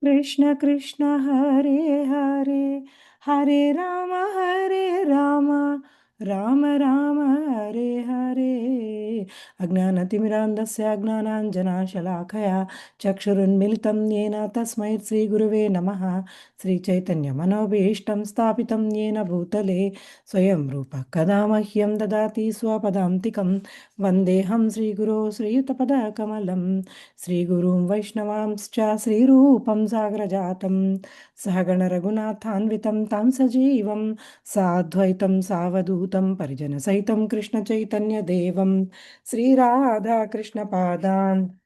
Krishna Krishna Hare Hare Hare Rama Rama Rama Hare Hare Ajnanatimirandasya Ajnananjanashalakaya Chakshurunmilitam Yena Tasmai Sri Guruve Namaha Sri Chaitanya Manobhishtam Stapitam Yena Bhutale Swayam Rupa Kadamahyam Dadati Swapadamtikam Vandeham Sri Guru Sri Yutapada Kamalam Sri Gurum Vaishnavamscha Sri Rupam Sagrajatam Sahagana Raghunathanvitam Tam Sajeevam Sadhvaitam Savadutam Parijana Saitam Krishna Chaitanya Devam Sri Radha Krishna Padan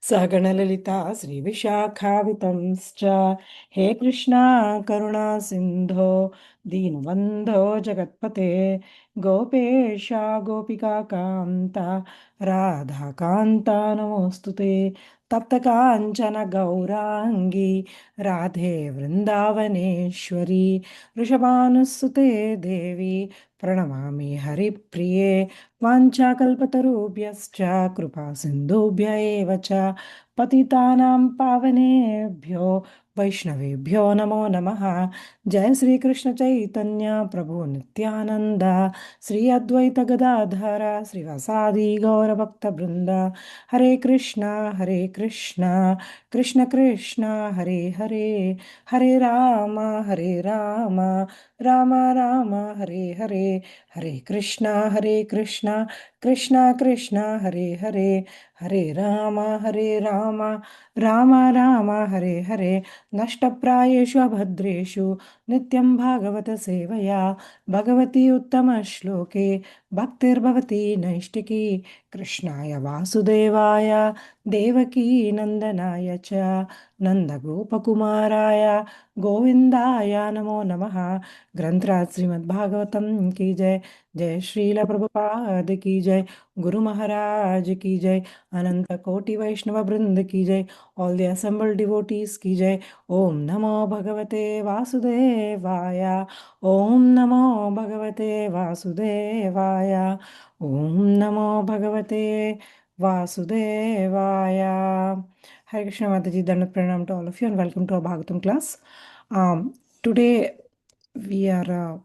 Saganalita Sri Vishakhavitamscha He Krishna Karuna Sindho Deenabandho Jagatpate Gopesha Gopika Kanta Radha Kanta Namostute Tapta Kanchana Gaurangi Radhe Vrindavaneshwari Rishabhanusute Devi Pranamami Hari Priye Vanchakalpatarubhyascha Kripa Sindhubhya eva cha Patitanam Pavanebhyo Vaishnavebhyo Namo Namaha Jai Sri Krishna Chaitanya Prabhu Nityananda Sri Advaita Gadadhara Sri Vasadi Gaura Bhakta Brinda Hare Krishna Krishna Krishna Hare Hare Hare Rama Rama Rama Hare Hare Hare Krishna Krishna Krishna Hare Hare Hare Rama Rama Rama Hare Hare Nashtaprayeshu Abhadreshu Nityam Bhagavata Sevaya Bhagavati Uttama Shloke Bhaktir Bhavati Naishtiki Krishnaya Vasudevaya Devaki Nandanaya Cha Nanda Gopakumaraya Govindaya Namo Namaha Granthrat Srimad Bhagavatam ki jai जय श्रील प्रभुपाद की जय गुरु महाराज की जय अनंत कोटि वैष्णव वृंद की जय all the assemble devotees की जय ओम नमो भगवते वासुदेवाय ओम नमो भगवते वासुदेवाय ओम नमो भगवते वासुदेवाय Hare Krishna Mataji, Dandat Pranam to all of you and welcome to our Bhagavatam class. Today we are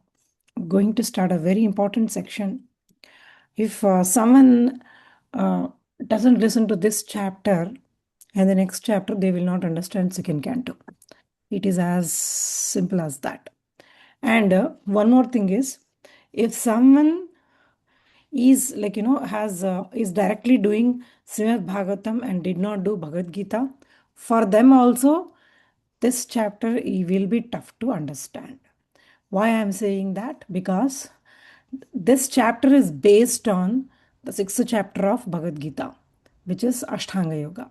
going to start a very important section. If someone doesn't listen to this chapter and the next chapter, they will not understand second canto. It is as simple as that. And one more thing is, if someone is is directly doing Srimad Bhagavatam and did not do Bhagavad Gita, for them also this chapter will be tough to understand. Why I am saying that? Because this chapter is based on the sixth chapter of Bhagavad Gita, which is Ashtanga Yoga.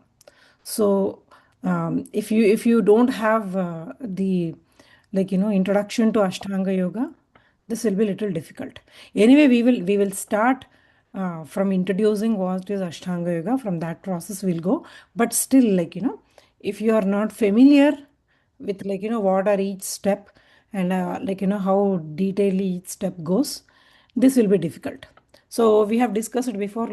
So if you don't have the introduction to Ashtanga Yoga, this will be a little difficult. Anyway, we will start from introducing what is Ashtanga Yoga. From that process we'll go. But still, if you are not familiar with what are each step and how detailed each step goes, this will be difficult. So we have discussed it before,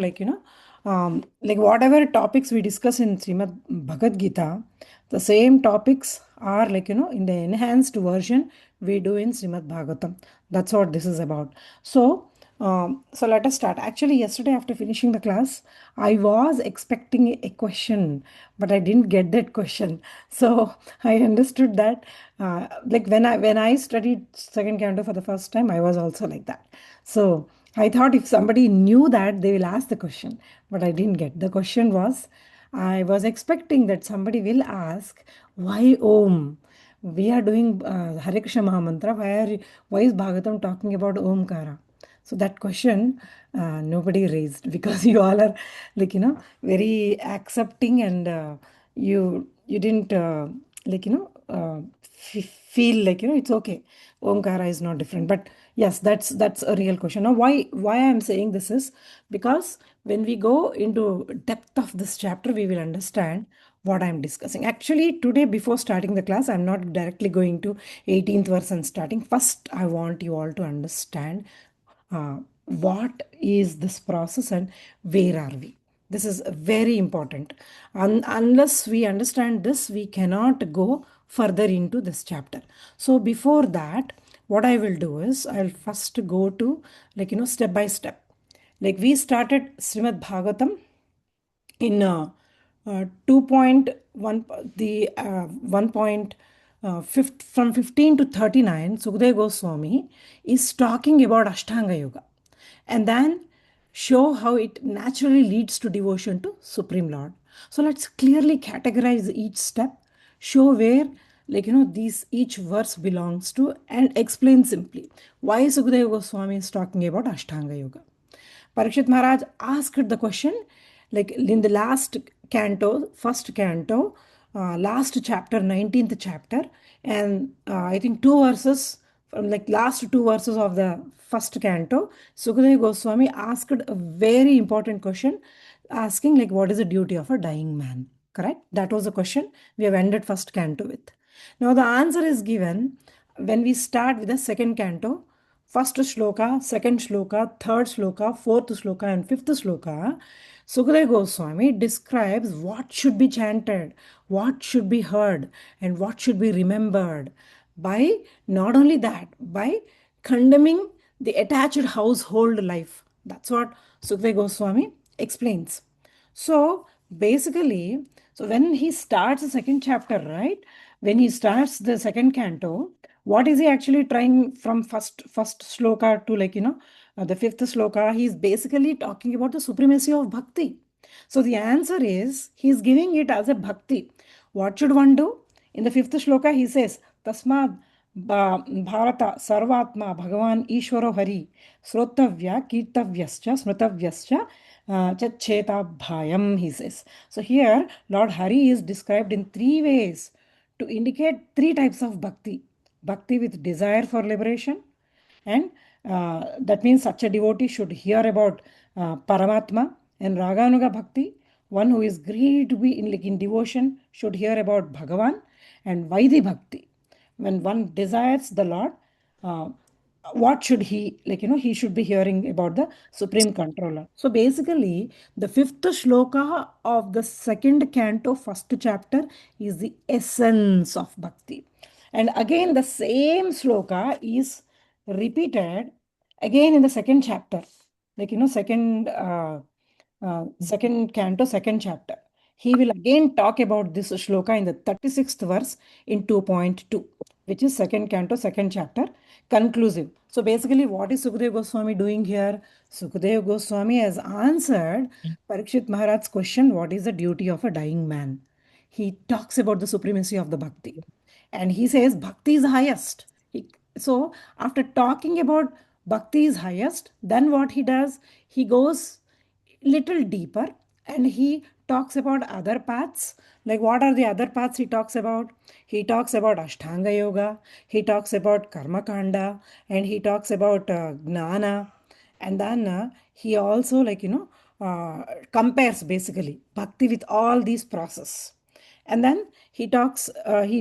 whatever topics we discuss in Srimad Bhagavad Gita, the same topics are in the enhanced version we do in Srimad Bhagavatam. That's what this is about. So let us start. Actually, yesterday after finishing the class, I was expecting a question, but I didn't get that question. So I understood that, when I studied second canto for the first time, I was also like that. So I thought if somebody knew that, they will ask the question, but I didn't get. The question was, I was expecting that somebody will ask, why Om? We are doing Hare Krishna Mahamantra. Why is Bhagavatam talking about Omkara? So that question nobody raised because you all are very accepting and you didn't feel it's okay. Omkara is not different. But yes, that's a real question. Now, why I'm saying this is because when we go into depth of this chapter, we will understand what I'm discussing. Actually, today before starting the class, I'm not directly going to 18th verse and starting. First, I want you all to understand what is this process and where are we. This is very important. Unless we understand this, we cannot go further into this chapter. So before that, what I will do is I'll first go to step by step. Like we started Srimad Bhagavatam in 2.1, the 1. From 15 to 39, Sukadeva Goswami is talking about Ashtanga Yoga and then show how it naturally leads to devotion to Supreme Lord. So let's clearly categorize each step, show where these each verse belongs to, and explain simply why Sukadeva Goswami is talking about Ashtanga Yoga. Parikshit Maharaj asked the question like in the last canto, first canto, last chapter, 19th chapter, and I think two verses from like last two verses of the first canto, Sukadeva Goswami asked a very important question, asking like what is the duty of a dying man? Correct? That was the question we have ended first canto with. Now the answer is given when we start with the second canto. First shloka, second shloka, third shloka, fourth shloka, and fifth shloka, Sukadeva Goswami describes what should be chanted, what should be heard, and what should be remembered. By not only that, by condemning the attached household life. That's what Sukadeva Goswami explains. So basically, so when he starts the second chapter, right? When he starts the second canto, what is he actually trying from first shloka to the fifth shloka? He's basically talking about the supremacy of bhakti. So the answer is he's giving it as a bhakti. What should one do? In the fifth shloka, he says, Tasmad Bharata Sarvatma Bhagavan Ishwaro Hari Srotavya Kirtavyascha Smritavyascha Chachetabhayam, he says. So here, Lord Hari is described in three ways to indicate three types of bhakti. Bhakti with desire for liberation, and that means such a devotee should hear about Paramatma, and Raganuga Bhakti. One who is greedy to be in devotion should hear about Bhagavan, and Vaidhi Bhakti. When one desires the Lord, uh, what should he he should be hearing about the Supreme Controller. So basically, the fifth shloka of the second canto, first chapter, is the essence of bhakti. And again, the same sloka is repeated again in the second chapter, second canto, second chapter. He will again talk about this shloka in the 36th verse in 2.2, which is second canto, second chapter, conclusive. So basically, what is Sukadeva Goswami doing here? Sukadeva Goswami has answered Parikshit Maharaj's question, what is the duty of a dying man? He talks about the supremacy of the bhakti. And he says bhakti is highest. So after talking about bhakti is highest, then what he does, he goes little deeper and he talks about other paths. Like what are the other paths he talks about? He talks about Ashtanga Yoga, he talks about Karma Kanda, and he talks about Gnana. And then he also compares basically bhakti with all these process. And then he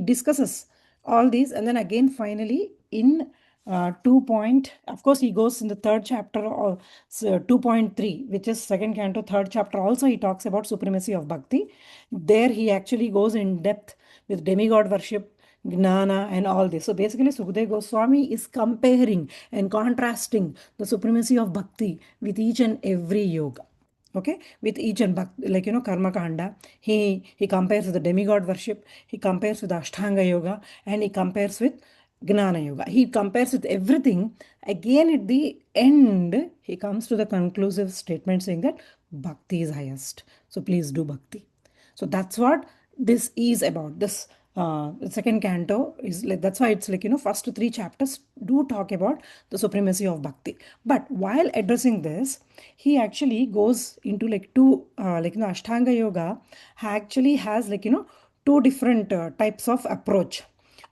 discusses all these, and then again finally in 2 point, of course he goes in the third chapter or so 2.3, which is second canto, third chapter. Also he talks about supremacy of bhakti. There he actually goes in depth with demigod worship, Gnana, and all this. So basically, Sukadeva Goswami is comparing and contrasting the supremacy of bhakti with each and every yoga. Okay, with each and Karma Kanda, he compares with the demigod worship, he compares with Ashtanga Yoga, and he compares with Gnana Yoga. He compares with everything. Again, at the end, he comes to the conclusive statement saying that bhakti is highest. So please do bhakti. So that's what this is about. This the second canto is like, that's why it's first three chapters do talk about the supremacy of bhakti. But while addressing this, he actually goes into two Ashtanga Yoga actually has two different types of approach.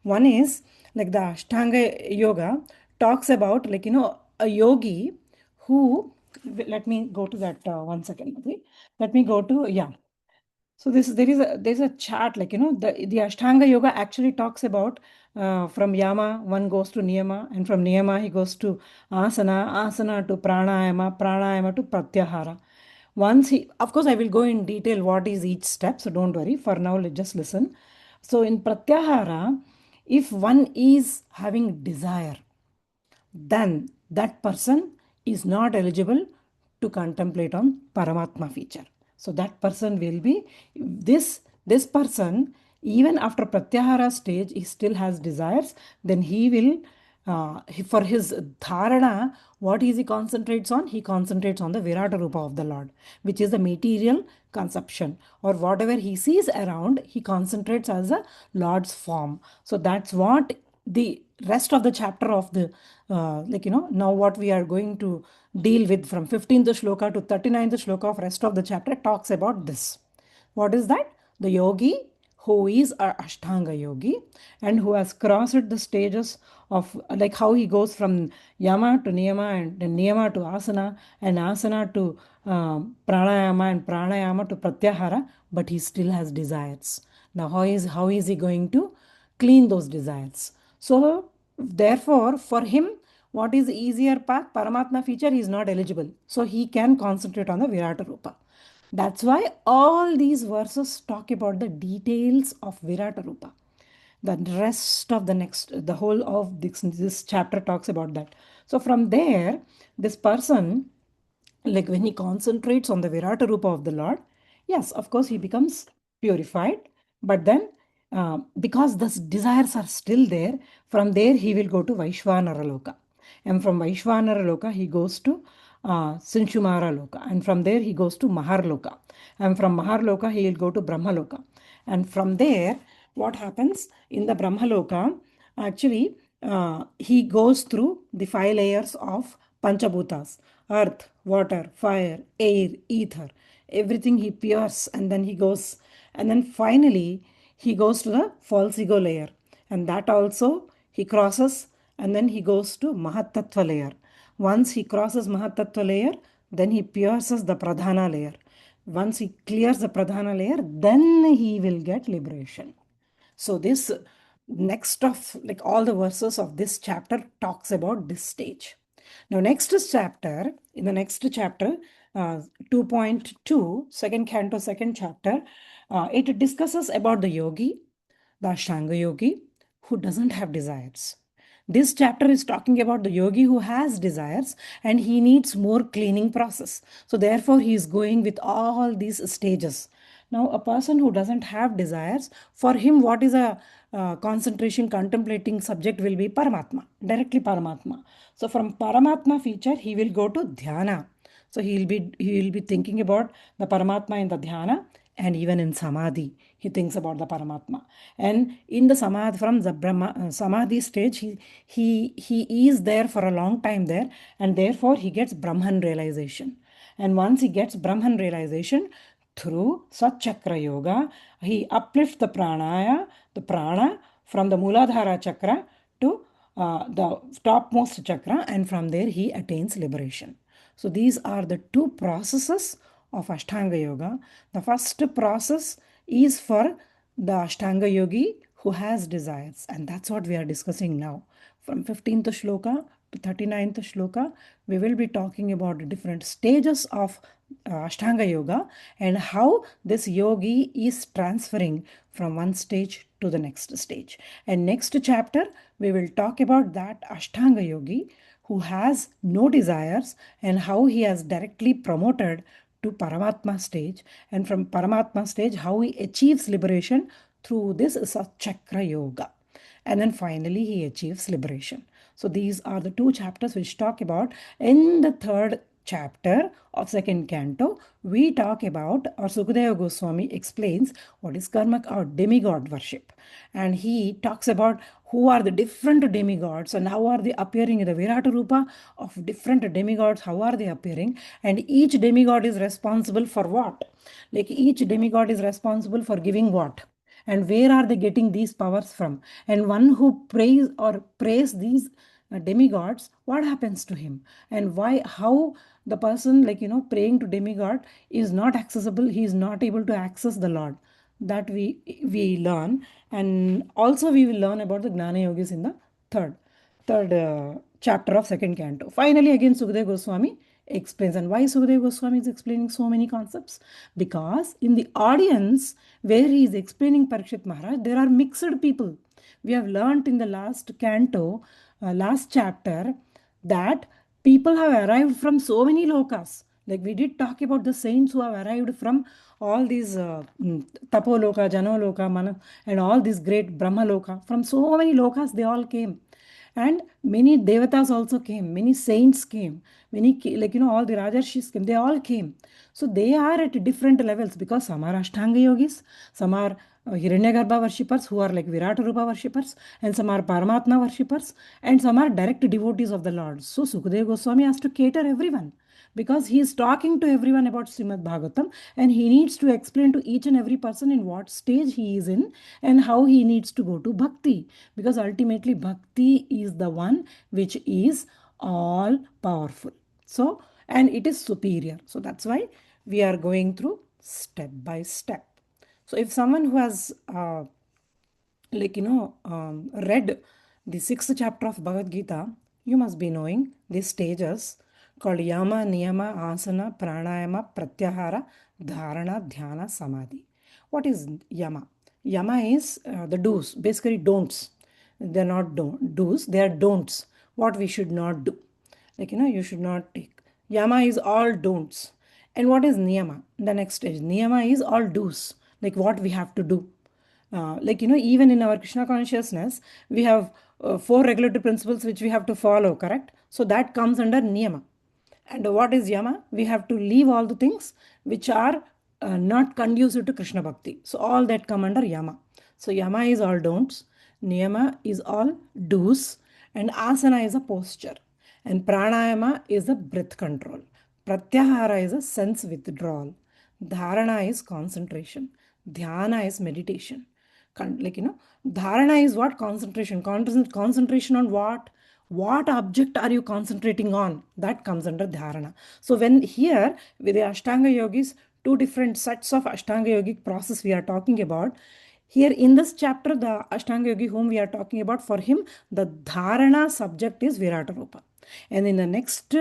One is like the Ashtanga Yoga talks about a yogi who, let me go to that 1 second. Okay? Let me go to, yeah. So this there's a chart the Ashtanga Yoga actually talks about from Yama one goes to Niyama, and from Niyama he goes to Asana, Asana to Pranayama, Pranayama to Pratyahara. Once he, of course, I will go in detail what is each step, so don't worry. For now, let's just listen. So in Pratyahara, if one is having desire, then that person is not eligible to contemplate on Paramatma feature. So that person will be this person, even after Pratyahara stage, he still has desires, then he will for his dharana, what is he concentrates on? He concentrates on the Virata Rupa of the Lord, which is the material conception, or whatever he sees around, he concentrates as a Lord's form. So that's what the rest of the chapter of the now what we are going to deal with from 15th shloka to 39th shloka of rest of the chapter talks about this. What is that? The yogi who is a Ashtanga yogi and who has crossed the stages of like how he goes from yama to niyama and then niyama to asana and asana to pranayama and pranayama to pratyahara, but he still has desires. Now how is he going to clean those desires? So therefore, for him, what is the easier path? Paramatma feature, he is not eligible. So he can concentrate on the Virata Rupa. That's why all these verses talk about the details of Virata Rupa. The rest of the whole of this chapter talks about that. So from there, this person, like when he concentrates on the Virata Rupa of the Lord, yes, of course, he becomes purified. But then, because the desires are still there, from there he will go to Vaishvanara Loka. And from Vaishvanara Loka, he goes to Sinshumara Loka. And from there, he goes to Maharloka. And from Maharloka, he will go to Brahmaloka. And from there, what happens in the Brahmaloka? Actually, he goes through the 5 layers of Panchabhutas: earth, water, fire, air, ether. Everything he pierces, and then he goes, and then finally he goes to the false ego layer, and that also he crosses, and then he goes to Mahatattva layer. Once he crosses Mahatattva layer, then he pierces the Pradhana layer. Once he clears the Pradhana layer, then he will get liberation. So this next of like all the verses of this chapter talks about this stage. Now next chapter, in the next chapter, 2.2, second canto, second chapter, it discusses about the yogi, the Ashtanga yogi, who doesn't have desires. This chapter is talking about the yogi who has desires and he needs more cleaning process. So therefore he is going with all these stages. Now a person who doesn't have desires, for him what is a concentration contemplating subject will be Paramatma, directly Paramatma. So from Paramatma feature he will go to Dhyana. So he will be thinking about the Paramatma in the Dhyana, and even in Samadhi he thinks about the Paramatma. And in the Samadhi, from the Samadhi stage, he is there for a long time there, and therefore he gets Brahman realization. And once he gets Brahman realization through Satchakra Yoga, he uplifts the prana from the Muladhara chakra to the topmost chakra, and from there he attains liberation. So these are the two processes of Ashtanga Yoga. The first process is for the Ashtanga yogi who has desires, and that's what we are discussing now. From 15th shloka to 39th shloka, we will be talking about different stages of Ashtanga Yoga and how this yogi is transferring from one stage to the next stage. And next chapter, we will talk about that Ashtanga yogi who has no desires and how he has directly promoted to Paramatma stage, and from Paramatma stage, how he achieves liberation through this Satchakra Yoga. And then finally, he achieves liberation. So these are the two chapters which talk about. In the third chapter of second canto, we talk about, or Sukadeva Goswami explains what is karma or demigod worship. And he talks about who are the different demigods and how are they appearing in the Virata Rupa of different demigods, how are they appearing, and each demigod is responsible for what? Like each demigod is responsible for giving what? And where are they getting these powers from? And one who praise these demigods, what happens to him? And why, how the person, praying to demigod is not accessible, he is not able to access the Lord. That we learn. And also we will learn about the Gnana Yogis in the third chapter of second canto. Finally, again, Sukadeva Goswami explains. And why Sukadeva Goswami is explaining so many concepts? Because in the audience where he is explaining Parikshit Maharaj, there are mixed people. We have learnt in the last canto, last chapter, that people have arrived from so many lokas. Like we did talk about the saints who have arrived from all these Tapoloka, Janoloka, Mana, and all these great Brahmaloka. From so many lokas, they all came. And many devatas also came, many saints came, many, like, all the Rajarshis came, they all came. So they are at different levels because some are Ashtanga yogis, some are Hiranyagarbha worshippers who are like Virata Rupa worshippers, and some are Paramatma worshippers, and some are direct devotees of the Lord. So Sukadeva Goswami has to cater everyone because he is talking to everyone about Srimad Bhagavatam, and he needs to explain to each and every person in what stage he is in and how he needs to go to bhakti, because ultimately bhakti is the one which is all powerful. So, and it is superior. So that's why we are going through step by step. So if someone who has read the 6th chapter of Bhagavad Gita, you must be knowing these stages called Yama, Niyama, Asana, Pranayama, Pratyahara, Dharana, Dhyana, Samadhi. What is Yama? Yama is the do's, basically don'ts. They're not do's, they are don'ts. What we should not do. Like, you should not take. Yama is all don'ts. And what is Niyama? The next stage. Niyama is all do's, like what we have to do. Even in our Krishna consciousness, we have 4 regulatory principles which we have to follow, correct? So that comes under Niyama. And what is Yama? We have to leave all the things which are not conducive to Krishna Bhakti. So all that come under Yama. So Yama is all don'ts, Niyama is all do's, and Asana is a posture. And Pranayama is a breath control. Pratyahara is a sense withdrawal. Dharana is concentration. Dhyana is meditation. Dharana is what? Concentration. Concentration on what? What object are you concentrating on? That comes under dharana. So when here with the Ashtanga yogis, 2 different sets of Ashtanga yogic process we are talking about. Here in this chapter, the Ashtanga yogi whom we are talking about, for him, the dharana subject is Virata Rupa. And in the next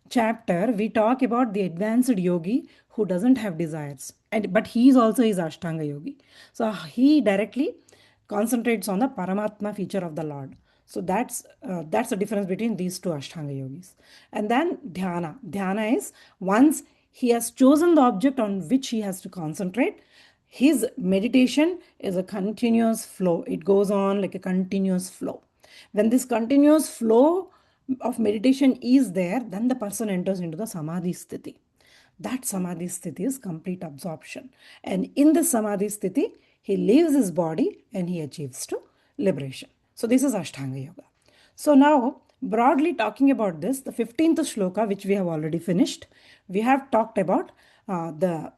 chapter, we talk about the advanced yogi who doesn't have desires. But he is also his Ashtanga yogi. So he directly concentrates on the Paramatma feature of the Lord. So that's the difference between these 2 Ashtanga yogis. And then dhyana. Dhyana is once he has chosen the object on which he has to concentrate, his meditation is a continuous flow. It goes on like a continuous flow. When this continuous flow of meditation is there, then the person enters into the samadhi sthiti. That samadhi sthiti is complete absorption. And in the samadhi sthiti, he leaves his body and he achieves to liberation. So this is Ashtanga Yoga. So now, broadly talking about this, the 15th shloka, which we have already finished, we have talked about the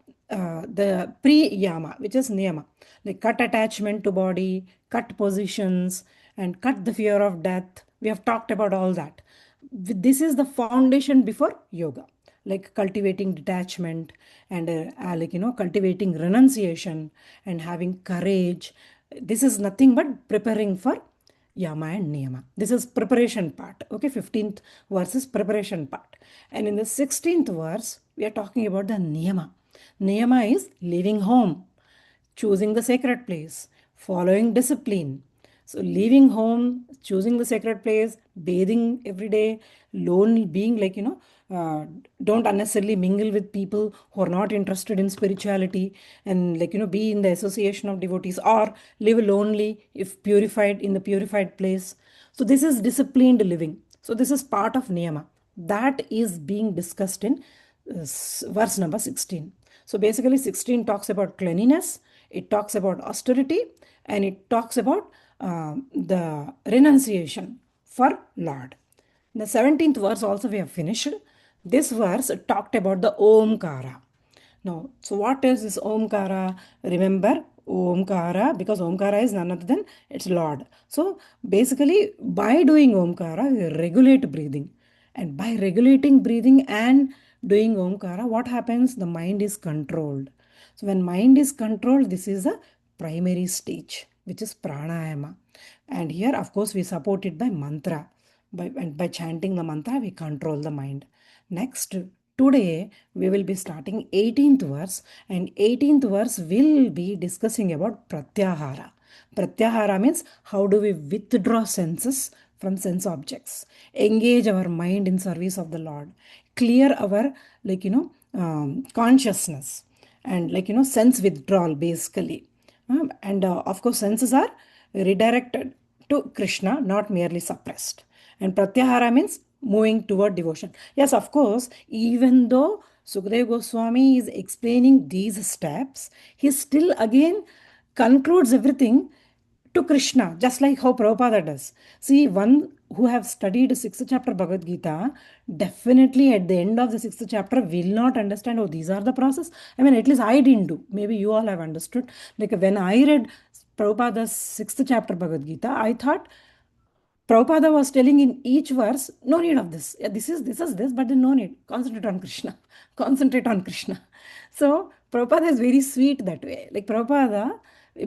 pre-yama, which is niyama, like cut attachment to body, cut positions, and cut the fear of death. We have talked about all that. This is the foundation before yoga, like cultivating detachment and cultivating renunciation and having courage. This is nothing but preparing for yama and niyama. This is preparation part. Okay, 15th verse is preparation part. And in the 16th verse, we are talking about the niyama. Niyama is leaving home, choosing the sacred place, following discipline. So leaving home, choosing the sacred place, bathing every day, lonely, being like, don't unnecessarily mingle with people who are not interested in spirituality, and be in the association of devotees, or live lonely if purified in the purified place. So this is disciplined living. So this is part of niyama. That is being discussed in verse number 16. So basically 16 talks about cleanliness, it talks about austerity, and it talks about the renunciation for Lord. The 17th verse also we have finished. This verse talked about the Omkara. Now, so what is this Omkara? Remember, Omkara, because Omkara is none other than its Lord. So basically, by doing Omkara, we regulate breathing. And by regulating breathing and doing Omkara, what happens? The mind is controlled. So when mind is controlled, this is a primary stage, which is pranayama. And here, of course, we support it by mantra. By chanting the mantra, we control the mind. Next, today we will be starting 18th verse, and 18th verse will be discussing about Pratyahara. Pratyahara means how do we withdraw senses from sense objects, engage our mind in service of the Lord, clear our consciousness, and sense withdrawal basically. And of course, senses are redirected to Krishna, not merely suppressed. And Pratyahara means moving toward devotion. Yes, of course, even though Sukadeva Goswami is explaining these steps, he still again concludes everything to Krishna, just like how Prabhupada does. See, one who have studied sixth chapter Bhagavad Gita, definitely at the end of the sixth chapter will not understand, oh, these are the process. I mean, at least I didn't do. Maybe you all have understood. Like when I read Prabhupada's sixth chapter Bhagavad Gita, I thought Prabhupada was telling in each verse, no need of this. Yeah, this, but then no need. Concentrate on Krishna. Concentrate on Krishna. So Prabhupada is very sweet that way. Like Prabhupada,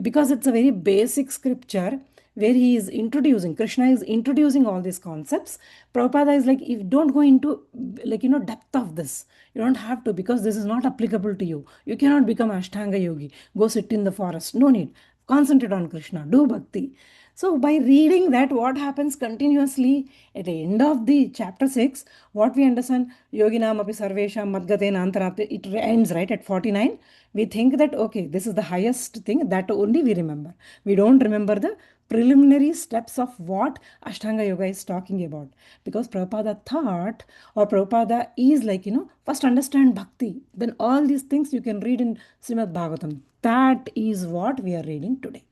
because it's a very basic scripture where he is introducing, Krishna is introducing all these concepts. Prabhupada is like, if don't go into depth of this, you don't have to, because this is not applicable to you. You cannot become Ashtanga yogi. Go sit in the forest. No need. Concentrate on Krishna. Do bhakti. So by reading that, what happens continuously at the end of the chapter 6, what we understand, Yoginam api sarvesham madgatena antarapte, it ends right at 49. We think that, okay, this is the highest thing, that only we remember. We don't remember the preliminary steps of what Ashtanga Yoga is talking about. Because Prabhupada thought, or Prabhupada is like, first understand bhakti. Then all these things you can read in Srimad Bhagavatam. That is what we are reading today.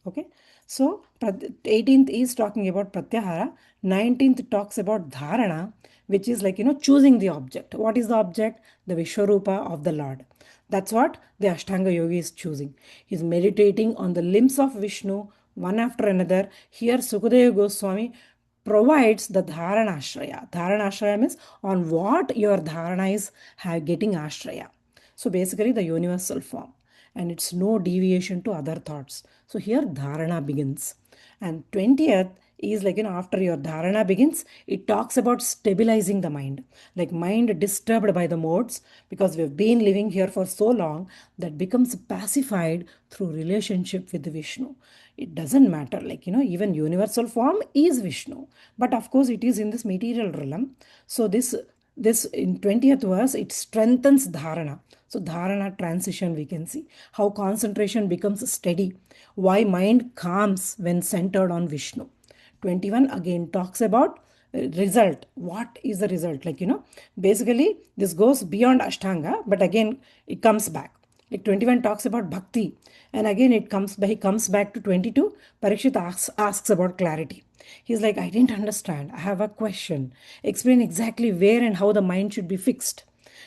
Okay. So 18th is talking about Pratyahara, 19th talks about Dharana, which is like, choosing the object. What is the object? The Vishwarupa of the Lord. That's what the Ashtanga Yogi is choosing. He's meditating on the limbs of Vishnu, one after another. Here Sukadeva Goswami provides the Dharana Ashraya. Dharana Ashraya means on what your Dharana is getting Ashraya. So basically the universal form, and it's no deviation to other thoughts. So here dharana begins. And 20th is like, after your dharana begins, it talks about stabilizing the mind. Like mind disturbed by the modes, because we've been living here for so long, that becomes pacified through relationship with Vishnu. It doesn't matter, like, even universal form is Vishnu. But of course, it is in this material realm. So this in 20th verse, it strengthens dharana. So dharana transition, we can see how concentration becomes steady, why mind calms when centered on Vishnu. 21 again talks about result. What is the result? Like, basically this goes beyond Ashtanga, but again it comes back. Like 21 talks about bhakti, and again he comes back to 22. Parikshit asks about clarity. He's like, I didn't understand. I have a question. Explain exactly where and how the mind should be fixed.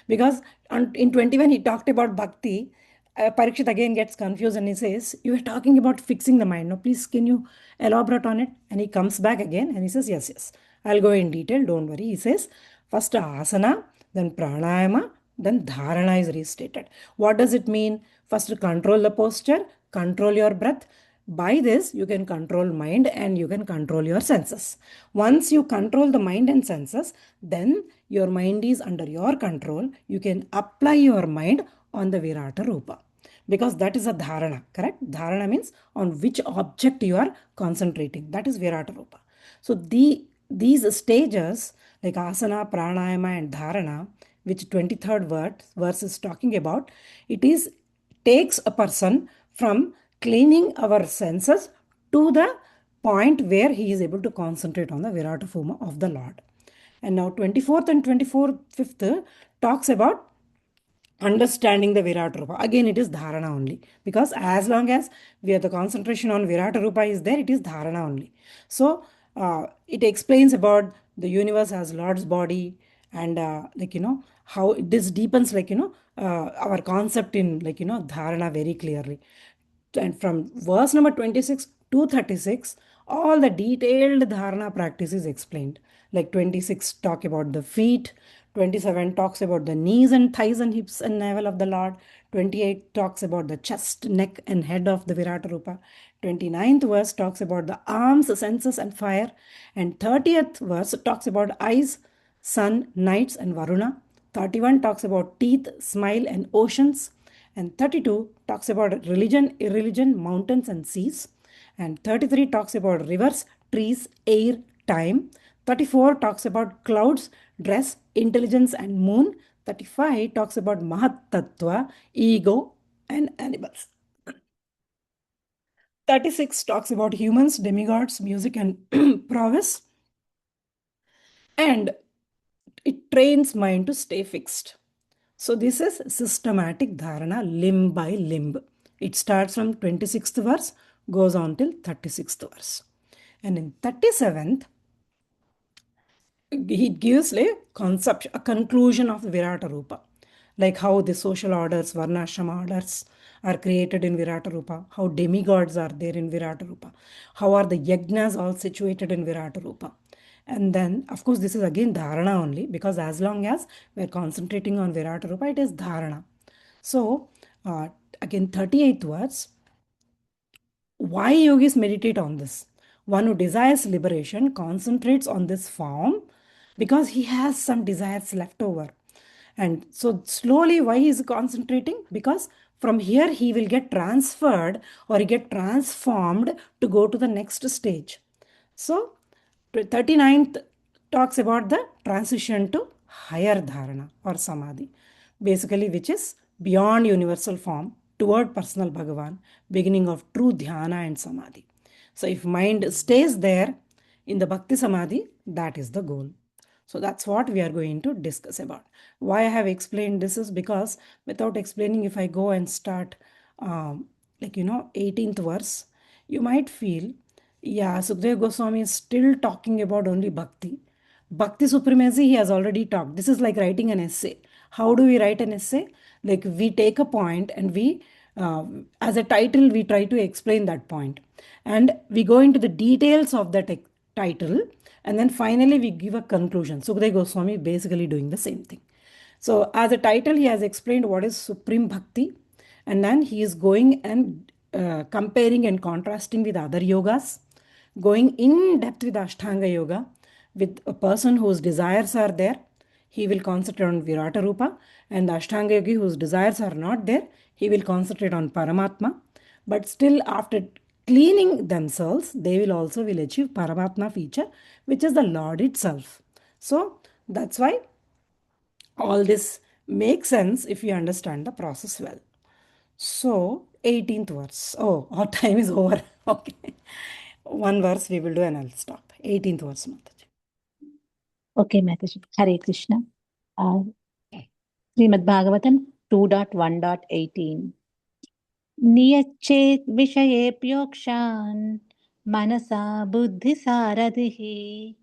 Because in 21 he talked about bhakti. Parikshit again gets confused and he says, you were talking about fixing the mind. No, please, can you elaborate on it? And he comes back again and he says, yes, yes, I'll go in detail. Don't worry. He says, first asana, then pranayama, then dharana is restated. What does it mean? First, control the posture, control your breath. By this, you can control mind and you can control your senses. Once you control the mind and senses, then your mind is under your control. You can apply your mind on the Virata Rupa, because that is a dharana, correct? Dharana means on which object you are concentrating. That is Virata Rupa. So these stages like asana, pranayama and dharana, which 23rd verse is talking about, it is takes a person from cleaning our senses to the point where he is able to concentrate on the Virata form of the Lord. And now 24th and 25th talks about understanding the Virata Rupa. Again, it is Dharana only. Because as long as we have the concentration on Virata Rupa is there, it is Dharana only. So, it explains about the universe as Lord's body, and how this deepens our concept in Dharana very clearly. And from verse number 26 to 36, all the detailed dharana practice is explained. Like 26 talk about the feet, 27 talks about the knees and thighs and hips and navel of the Lord, 28 talks about the chest, neck and head of the Virata Rupa, 29th verse talks about the arms, senses and fire, and 30th verse talks about eyes, sun, nights, and Varuna. 31 talks about teeth, smile, and oceans. And 32 talks about religion, irreligion, mountains, and seas. And 33 talks about rivers, trees, air, time. 34 talks about clouds, dress, intelligence, and moon. 35 talks about Mahat Tattva, ego, and animals. 36 talks about humans, demigods, music, and prowess. And it trains mind to stay fixed. So this is systematic dharana, limb by limb. It starts from 26th verse, goes on till 36th verse. And in 37th, he gives a concept, a conclusion of the Virata Rupa, like how the social orders, Varnashrama orders are created in Virata Rupa, how demigods are there in Virata Rupa, how are the yajnas all situated in Virata Rupa. And then, of course, this is again dharana only, because as long as we're concentrating on Virata Rupa, it is dharana. So, again, 38th verse, why yogis meditate on this? One who desires liberation concentrates on this form because he has some desires left over. And so slowly, why he is concentrating? Because from here he will get transferred or he get transformed to go to the next stage. So 39th talks about the transition to higher dharana or samadhi, basically, which is beyond universal form toward personal Bhagavan, beginning of true dhyana and samadhi. So if mind stays there in the bhakti samadhi, that is the goal. So that's what we are going to discuss about. Why I have explained this is because without explaining, if I go and start 18th verse, you might feel, yeah, Sukdev Goswami is still talking about only bhakti. Bhakti supremacy, he has already talked. This is like writing an essay. How do we write an essay? Like we take a point and as a title, we try to explain that point. And we go into the details of that title. And then finally, we give a conclusion. Sukdev Goswami basically doing the same thing. So as a title, he has explained what is Supreme Bhakti. And then he is going and comparing and contrasting with other yogas, going in depth with Ashtanga Yoga, with a person whose desires are there. He will concentrate on Virata Rupa, and the Ashtanga Yogi whose desires are not there, he will concentrate on Paramatma. But still, after cleaning themselves, they will achieve Paramatma feature, which is the Lord itself. So that's why all this makes sense if you understand the process well. So 18th verse. Oh, our time is over. Okay. One verse we will do and I'll stop. 18th verse, Mataji. Okay, Mataji. Hare Krishna. Srimad Bhagavatam 2.1.18. Niyachet vishayepyokshan manasa buddhisaradhihi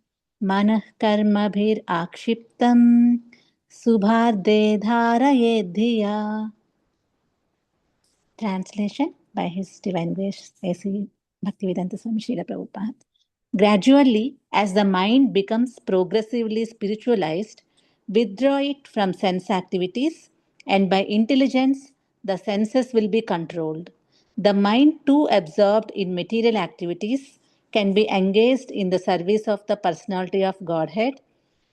manah karmabhir akshiptam subhadde dharayedhiya. Translation by His Divine Grace A.C. Bhaktivedanta Swami Srila Prabhupada. Gradually, as the mind becomes progressively spiritualized, withdraw it from sense activities, and by intelligence, the senses will be controlled. The mind, too absorbed in material activities, can be engaged in the service of the personality of Godhead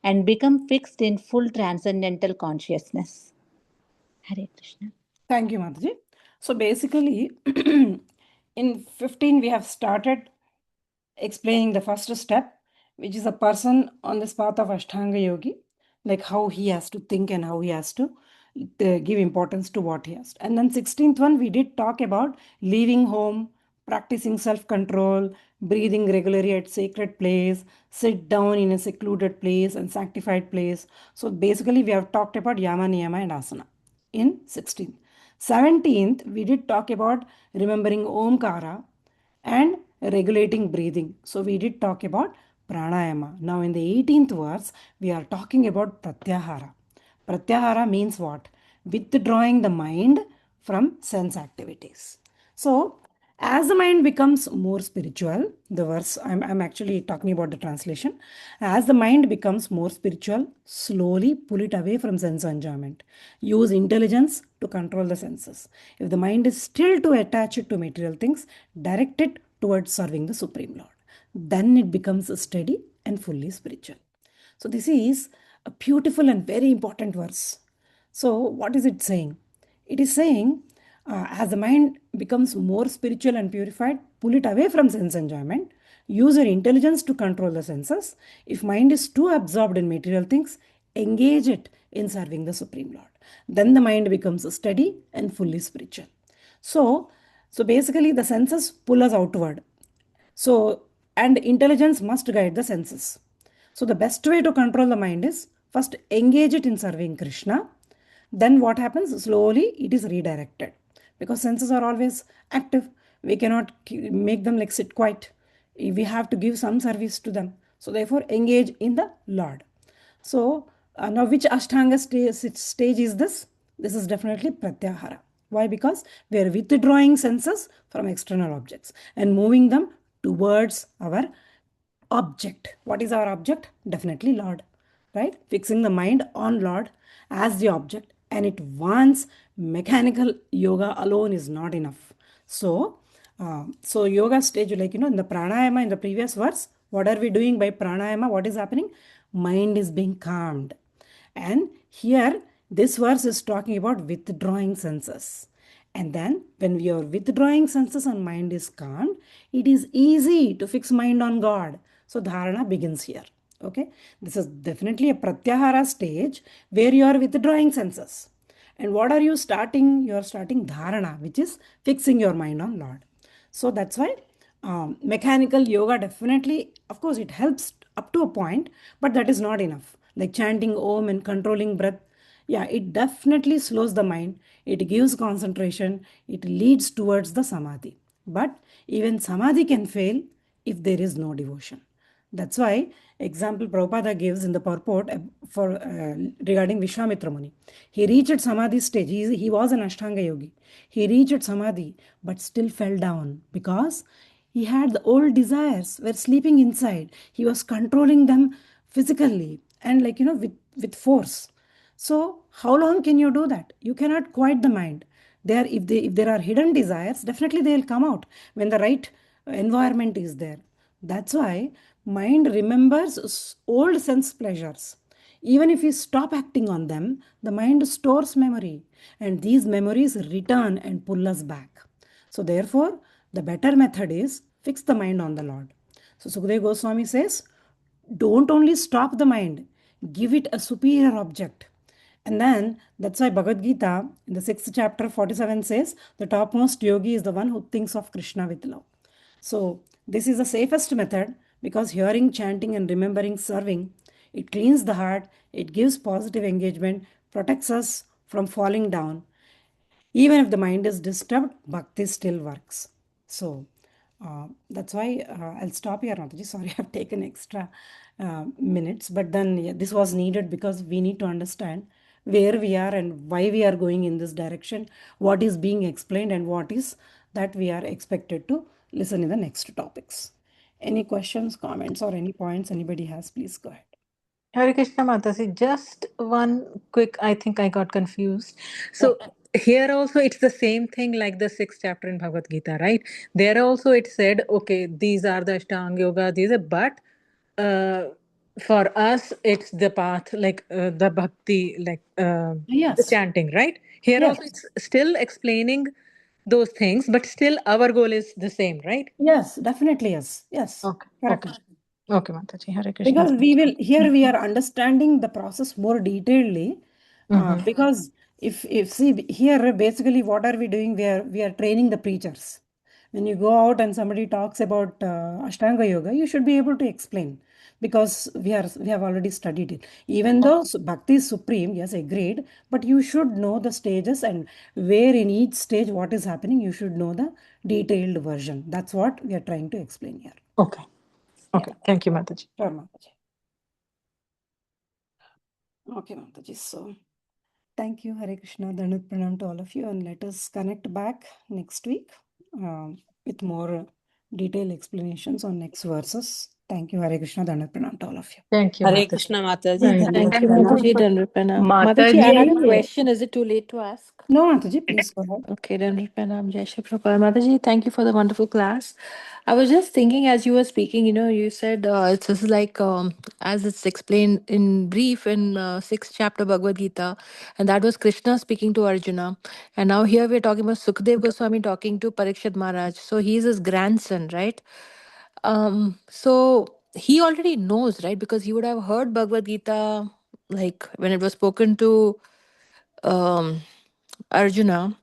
and become fixed in full transcendental consciousness. Hare Krishna. Thank you, Mataji. So basically, in 15, we have started explaining the first step, which is a person on this path of Ashtanga Yogi, like how he has to think and how he has to give importance to what he has. And then 16th one, we did talk about leaving home, practicing self-control, breathing regularly at sacred place, sit down in a secluded place and sanctified place. So basically, we have talked about Yama, Niyama, and Asana in 16th. 17th, we did talk about remembering Omkara and regulating breathing. So we did talk about pranayama. Now in the 18th verse, we are talking about pratyahara. Pratyahara means what? Withdrawing the mind from sense activities. So as the mind becomes more spiritual, the verse, I'm actually talking about the translation. As the mind becomes more spiritual, slowly pull it away from sense enjoyment. Use intelligence to control the senses. If the mind is still too attached to material things, direct it towards serving the Supreme Lord. Then it becomes steady and fully spiritual. So this is a beautiful and very important verse. So, what is it saying? It is saying, as the mind becomes more spiritual and purified, pull it away from sense enjoyment, use your intelligence to control the senses. If mind is too absorbed in material things, engage it in serving the Supreme Lord. Then the mind becomes steady and fully spiritual. So basically the senses pull us outward. So, and intelligence must guide the senses. So the best way to control the mind is first engage it in serving Krishna. Then what happens? Slowly it is redirected because senses are always active. We cannot make them like sit quiet. We have to give some service to them. So therefore engage in the Lord. So now which Ashtanga stage is this? This is definitely Pratyahara. Why? Because we are withdrawing senses from external objects and moving them towards our object. What is our object? Definitely Lord, right? Fixing the mind on Lord as the object, and it wants mechanical yoga alone is not enough. So yoga stage, like in the pranayama in the previous verse, what are we doing by pranayama? What is happening? Mind is being calmed. And here, this verse is talking about withdrawing senses. And then, when we are withdrawing senses and mind is calm, it is easy to fix mind on God. So, dharana begins here. Okay, this is definitely a pratyahara stage where you are withdrawing senses. And what are you starting? You are starting dharana, which is fixing your mind on Lord. So, that's why mechanical yoga definitely, of course, it helps up to a point, but that is not enough. Like chanting Om and controlling breath, yeah, it definitely slows the mind. It gives concentration. It leads towards the samadhi. But even samadhi can fail if there is no devotion. That's why example Prabhupada gives in the purport for regarding Vishwamitra Muni. He reached samadhi stage. He was an Ashtanga yogi. He reached samadhi but still fell down because he had the old desires were sleeping inside. He was controlling them physically and with force. So how long can you do that? You cannot quiet the mind. If there are hidden desires, definitely they will come out when the right environment is there. That's why mind remembers old sense pleasures. Even if we stop acting on them, the mind stores memory, and these memories return and pull us back. So therefore, the better method is fix the mind on the Lord. So Sukadeva Goswami says, don't only stop the mind, give it a superior object. And then that's why Bhagavad Gita in the 6th chapter 47 says, the topmost yogi is the one who thinks of Krishna with love. So this is the safest method because hearing, chanting, and remembering serving, it cleans the heart, it gives positive engagement, protects us from falling down. Even if the mind is disturbed, bhakti still works. So that's why I'll stop here, Mataji. Sorry, I've taken extra minutes, but then yeah, this was needed because we need to understand where we are and why we are going in this direction, what is being explained, and what is that we are expected to listen in the next topics. Any questions, comments, or any points anybody has, please go ahead. Hare Krishna Mataji, just one quick, I think I got confused. So here also it's the same thing like the 6th chapter in Bhagavad Gita, right? There also it said, okay, these are the Ashtanga Yoga, but for us it's the path, like the bhakti, like the Yes. chanting, right? Here Yes. also it's still explaining those things, but still our goal is the same, right? Yes, definitely yes. Yes. Okay. Correct. Okay, Mataji. Hare Krishna. Because we are understanding the process more detailedly. Because if see here basically what are we doing? We are training the preachers. When you go out and somebody talks about Ashtanga Yoga, you should be able to explain because we have already studied it. Even though Bhakti is supreme, yes, agreed, but you should know the stages and where in each stage what is happening. You should know the detailed version. That's what we are trying to explain here. Okay. Thank you, Mataji. Sure, Mataji. Okay, Mataji. So, thank you, Hare Krishna. Danut Pranam to all of you, and let us connect back next week with more detailed explanations on next verses. Thank you. Hare Krishna. Dandavat pranam to all of you. Thank you, Hare Mataji. Krishna Mataji. Thank Dandavat you. Thank you, pranam. Mataji. Dandavat pranam. Mataji, Mataji, I had a question. Is it too late to ask? No, Mataji, please go ahead. Okay, Dandavat pranam. Jai Shri Prabhupada. Mataji, thank you for the wonderful class. I was just thinking as you were speaking, you said it's just like, as it's explained in brief in 6th chapter Bhagavad Gita, and that was Krishna speaking to Arjuna. And now here we're talking about Sukhdev Goswami talking to Parikshit Maharaj. So he's his grandson, right? So he already knows, right? Because he would have heard Bhagavad Gita, like when it was spoken to um, Arjuna,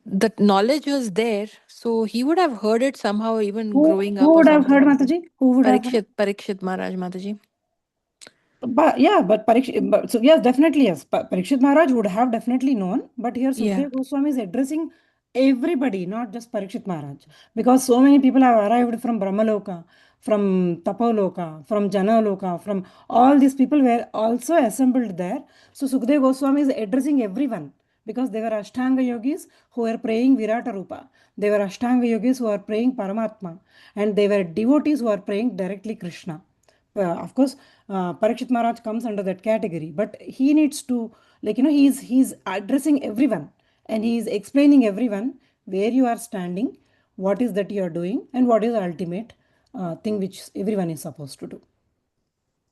that knowledge was there. So he would have heard it somehow, even growing Who up or would have heard, something. Mataji? Who would have heard? Parikshit Maharaj, Mataji. But yeah, but Parikshit, so yes, definitely yes. Parikshit Maharaj would have definitely known, but here Yeah. Sukhdev Goswami is addressing everybody, not just Parikshit Maharaj, because so many people have arrived from Brahmaloka, from Tapoloka, from Janaloka, from all these people were also assembled there. So Sukhdev Goswami is addressing everyone because they were Ashtanga yogis who were praying Virata Rupa. They were Ashtanga yogis who are praying Paramatma, and they were devotees who are praying directly Krishna. Of course, Parikshit Maharaj comes under that category, but he needs to, he's addressing everyone and he's explaining everyone where you are standing, what is that you are doing, and what is the ultimate thing which everyone is supposed to do.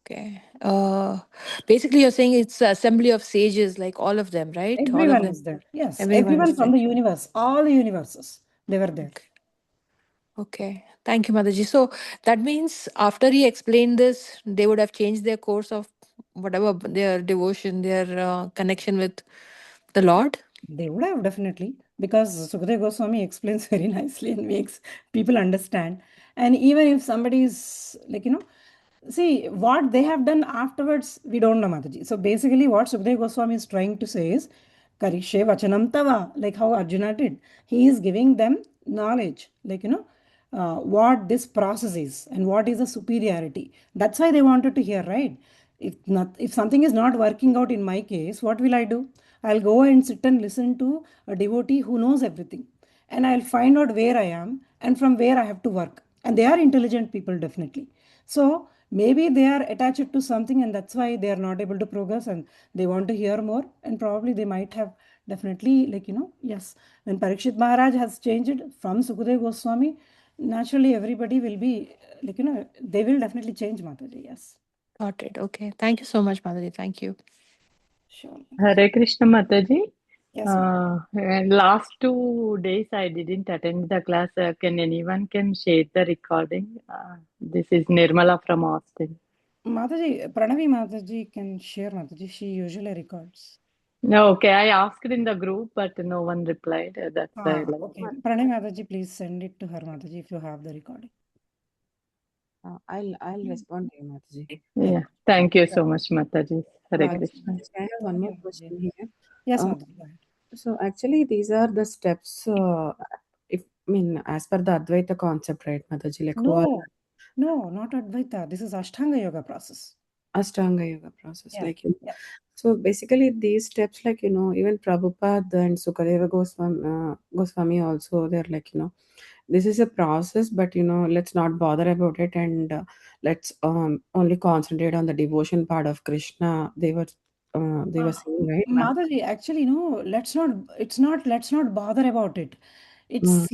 Okay. Basically, you're saying it's an assembly of sages, like all of them, right? All of Everyone them. is there. Yes, Everyone everyone is from there. the universe, all the universes, they were there. Okay. Thank you, Mataji. So that means after he explained this, they would have changed their course of whatever their devotion, their connection with the Lord. They would have definitely, because Sukhdev Goswami explains very nicely and makes people understand. And even if somebody is see what they have done afterwards, we don't know, Mataji. So basically, what Sukhdev Goswami is trying to say is, Karishe Vachanam Tava, like how Arjuna did. He is giving them knowledge, what this process is and what is the superiority. That's why they wanted to hear, right? If something is not working out in my case, what will I do? I'll go and sit and listen to a devotee who knows everything, and I'll find out where I am and from where I have to work. And they are intelligent people, definitely. So maybe they are attached to something, and that's why they are not able to progress, and they want to hear more. And probably they might have definitely, yes, when Parikshit Maharaj has changed from Sukhdev Goswami, naturally everybody will be they will definitely change, Mataji. Yes. Got it. Okay. Thank you so much, Mataji. Thank you. Sure. Hare Krishna Mataji. Yes, ma'am. And last 2 days I didn't attend the class. Can anyone share the recording? This is Nirmala from Austin. Mataji, Pranavi Mataji can share, Mataji. She usually records. No, okay. I asked in the group, but no one replied. That's why. Okay. Pranavi Mataji, please send it to her, Mataji, if you have the recording. I'll respond to you, Mataji. Yeah. Thank you so much, Mataji. Hare Krishna. I have one more question here. Yes, Mataji. Go ahead. So actually, these are the steps. As per the Advaita concept, right, Mataji? Like No, not Advaita. This is Ashtanga Yoga process. Ashtanga Yoga process. Yeah. So basically, these steps, even Prabhupada and Sukadeva Goswami also, they're this is a process, but let's not bother about it, and let's only concentrate on the devotion part of Krishna. They were saying, right? Mataji, actually, let's not bother about it. It's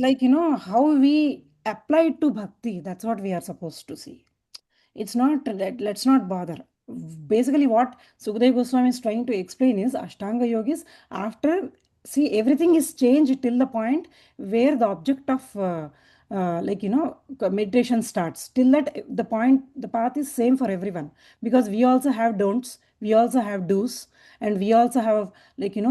how we apply it to bhakti. That's what we are supposed to see. It's not that, let's not bother. Basically, what Sukadeva Goswami is trying to explain is Ashtanga yogis, after, see, everything is changed till the point where the object of meditation starts. Till that the point, the path is same for everyone, because we also have don'ts, we also have do's, and we also have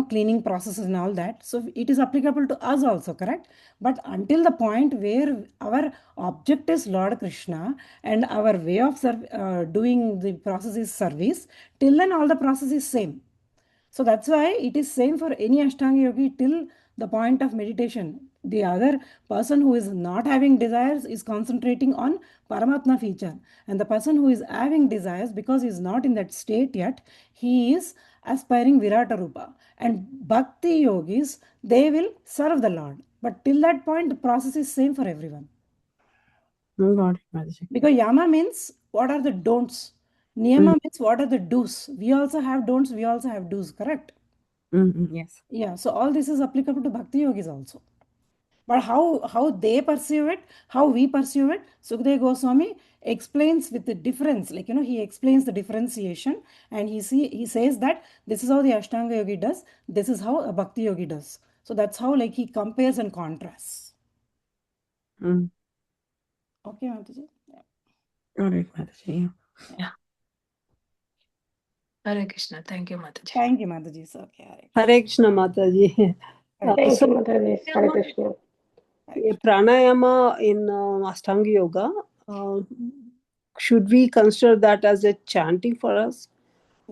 cleaning processes and all that. So it is applicable to us also, correct? But until the point where our object is Lord Krishna and our way of doing the process is service, till then all the process is same. So that's why it is same for any Ashtanga yogi till the point of meditation. The other person who is not having desires is concentrating on Paramatma feature. And the person who is having desires, because he is not in that state yet, he is aspiring Virata Rupa. And Bhakti yogis, they will serve the Lord. But till that point, the process is same for everyone. Got it, Mataji. Because yama means what are the don'ts. Niyama means what are the do's. We also have don'ts, we also have do's, correct? Yes. Yeah, so all this is applicable to Bhakti Yogis also. But how they perceive it, how we perceive it, Sukadeva Goswami explains with the difference. Like, he explains the differentiation, and he says that this is how the Ashtanga Yogi does, this is how a Bhakti Yogi does. So that's how, like, he compares and contrasts. Mm. Okay, Mataji? Yeah. Got it, Mataji. Yeah. Hare Krishna. Thank you, Mataji. Thank you, Mataji. So, okay, Hare Krishna Mataji. Hare Thank So, you, Mataji. Hare Krishna. pranayama in Ashtanga Yoga, should we consider that as a chanting for us?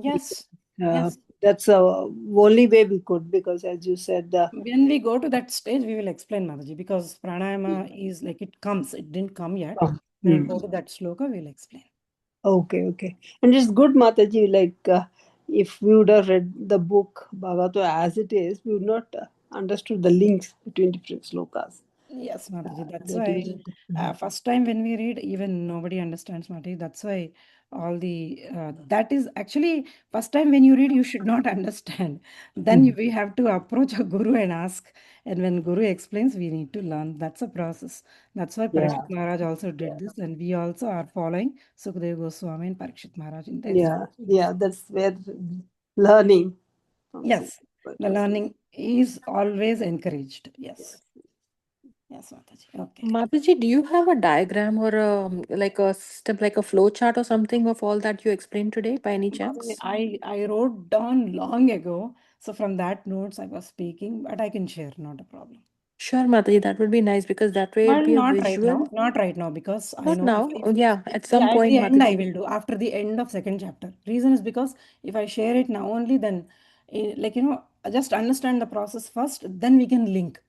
Yes. Yes. That's the only way we could, because as you said, When we go to that stage, we will explain, Mataji, because pranayama is like it comes, it didn't come yet. When we go to that sloka, we'll explain. Okay. And it's good, Mataji, like if we would have read the book Bhagavata as it is, we would not understood the links between different slokas. Yes, Mataji. That's That is why it. first time when we read, even nobody understands, Mataji. That's why all the that is actually first time when you read, you should not understand. Then we have to approach a guru and ask. And when guru explains, we need to learn. That's a process. That's why Parikshit Maharaj also did this, and we also are following Sukadeva Goswami and Parikshit Maharaj in their Yeah, that's where learning. Yes, the learning is always encouraged. Yes. Yes, Mataji. Okay. Mataji, do you have a diagram or like a system, like a flow chart or something of all that you explained today by any chance? I wrote down long ago. So from that notes I was speaking, but I can share, not a problem. Sure, Mataji, that would be nice because that way Well, it'd be a not right visual. now. Not right now, because I Not know now. Oh, yeah, at some at point, the end I Mataji. will do, after the end of second chapter. Reason is because if I share it now only, then like, just understand the process first, then we can link.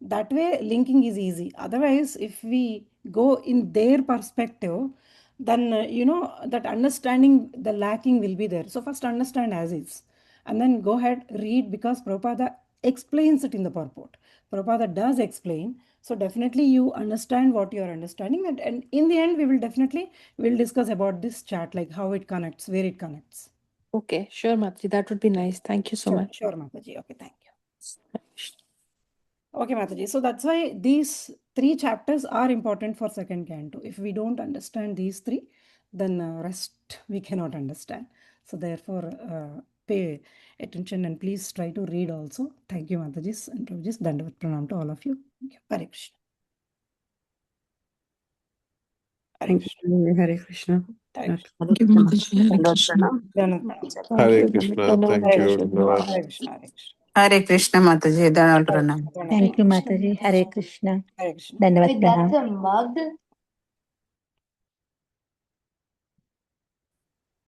That way linking is easy. Otherwise, if we go in their perspective, then that understanding, the lacking will be there. So first understand as is, and then go ahead, read, because Prabhupada explains it in the purport. Prabhupada does explain, so definitely you understand what you are understanding, and in the end we will discuss about this chart, like how it connects, where it connects. Okay, sure, Mataji, that would be nice. Thank you so much. Sure, Mataji. Okay, thank you. Okay, Mataji. So that's why these 3 chapters are important for second canto. If we don't understand these 3, then rest we cannot understand. So therefore, pay attention and please try to read also. Thank you, Matajis and Prabhujis. Dandavat pranam to all of you. Thank you. Hare Krishna. Thank you, Hare Krishna. Hare Thank you, Mataji. Hare Krishna. Krishna. Hare Krishna. Thank you. Hare Dhanyavad. Krishna. Hare Krishna. Hare Krishna Mataji, Dhanal Pranam. Thank you, Mataji. Hare Krishna. Hare Krishna. Dandavat pranam.